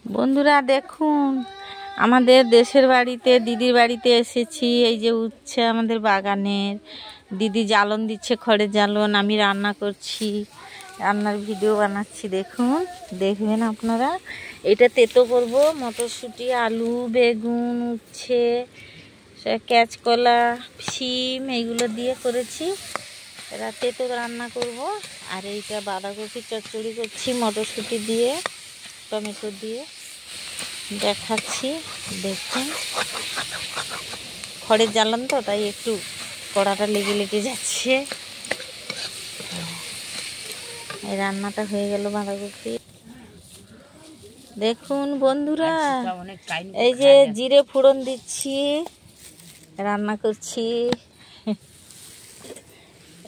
বন্ধুরা দেখুন, আমাদের দেশের বাড়িতে দিদির বাড়িতে এসেছি। এই যে উচ্ছে আমাদের বাগানের, দিদি জ্বালন দিচ্ছে, খড়ের জ্বালন। আমি রান্না করছি, রান্নার ভিডিও বানাচ্ছি। দেখুন, দেখবেন আপনারা। এটা তেতো করব, মটরশুঁটি, আলু, বেগুন, উচ্ছে, কাঁচকলা, শিম এইগুলো দিয়ে করেছি। এরা তেতো রান্না করব। আর এইটা বাঁধাকপি চচ্চড়ি করছি মটরশুঁটি দিয়ে, টমেটো দিয়ে দেখাচ্ছি। দেখুন, খড়ের জ্বালান তো, তাই একটু কড়াটা লেগে লেগে যাচ্ছে। এই রান্নাটা হয়ে গেল বাঁধাকপি। দেখুন বন্ধুরা, এই যে জিরে ফোড়ন দিচ্ছি, রান্না করছি।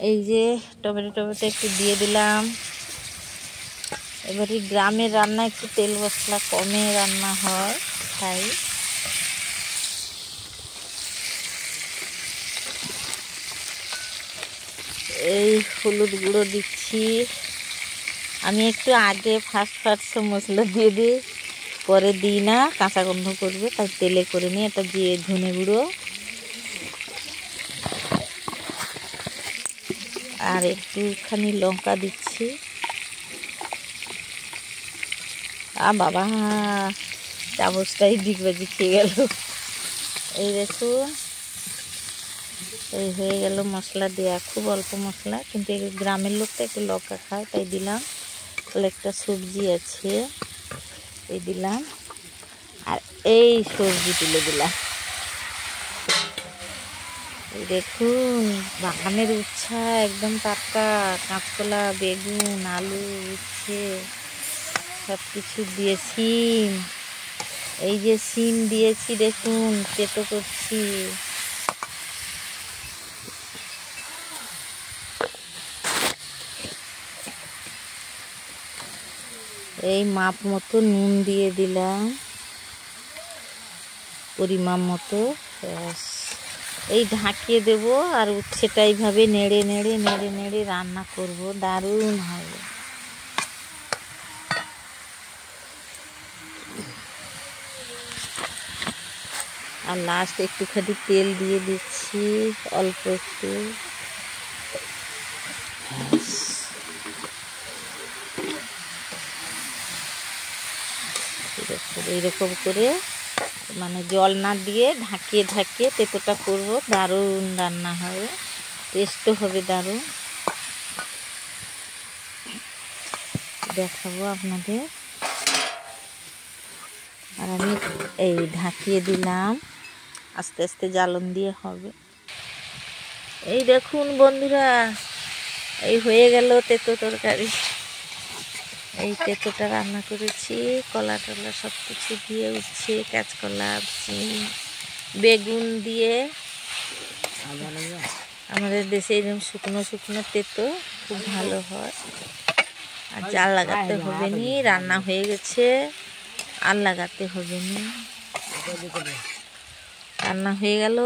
এই যে টমেটো একটু দিয়ে দিলাম। এবারে গ্রামের রান্না একটু তেল মশলা কমে রান্না হয়, তাই এই হলুদ গুঁড়ো দিচ্ছি। আমি একটু আগে ফার্স্ট সব মশলা দিয়ে দিই, পরে দিই না, কাঁচা গন্ধ করবে, তাই তেলে করে নিই। এটা দিয়ে ধনে গুঁড়ো আর একটুখানি লঙ্কা দিচ্ছি। বাবা, চামচটাই ডিগবাজি খেয়ে গেল। এই দেখুন, এই হয়ে গেল মশলা দেওয়া। খুব অল্প মশলা, কিন্তু গ্রামের লোকটা একটু লঙ্কা খায়, তাই দিলাম। একটা সবজি আছে, এই দিলাম। আর এই সবজি তুলে দিলাম। এই দেখুন, বাগানের উচ্ছা একদম টাটকা, কাঁচকলা, বেগুন, আলু, উচ্ছে সব কিছু দিয়ে, শিম, এই যে শিম দিয়েছি, দেখুন তেতো করছি। এই মাপ মতো নুন দিয়ে দিলাম, পরিমাণ মতো। এই ঢাকিয়ে দেব, আর উচ্ছেটা এইভাবে নেড়ে নেড়ে রান্না করব, দারুণ হবে। আর লাস্ট একটুখানি তেল দিয়ে দিচ্ছি, অল্প একটু। এইরকম করে, মানে জল না দিয়ে ঢাকিয়ে তেতোটা করব, দারুণ রান্না হবে, টেস্টও হবে দারুণ। দেখাবো আপনাদের। আর আমি এই ঢাকিয়ে দিলাম, আস্তে আস্তে জ্বালন দিয়ে হবে। এই দেখুন বন্ধুরা, এই হয়ে গেল তেতো তরকারি। এই তেতোটা রান্না করেছি, কলা টলা সব কিছু দিয়ে, উচ্ছে, কাঁচকলা, শিম, বেগুন দিয়ে। আমাদের দেশে এরকম শুকনো শুকনো তেতো খুব ভালো হয়। আর জাল লাগাতে হবে নি, রান্না হয়ে গেছে, আর লাগাতে হবে নি, রান্না হয়ে গেল।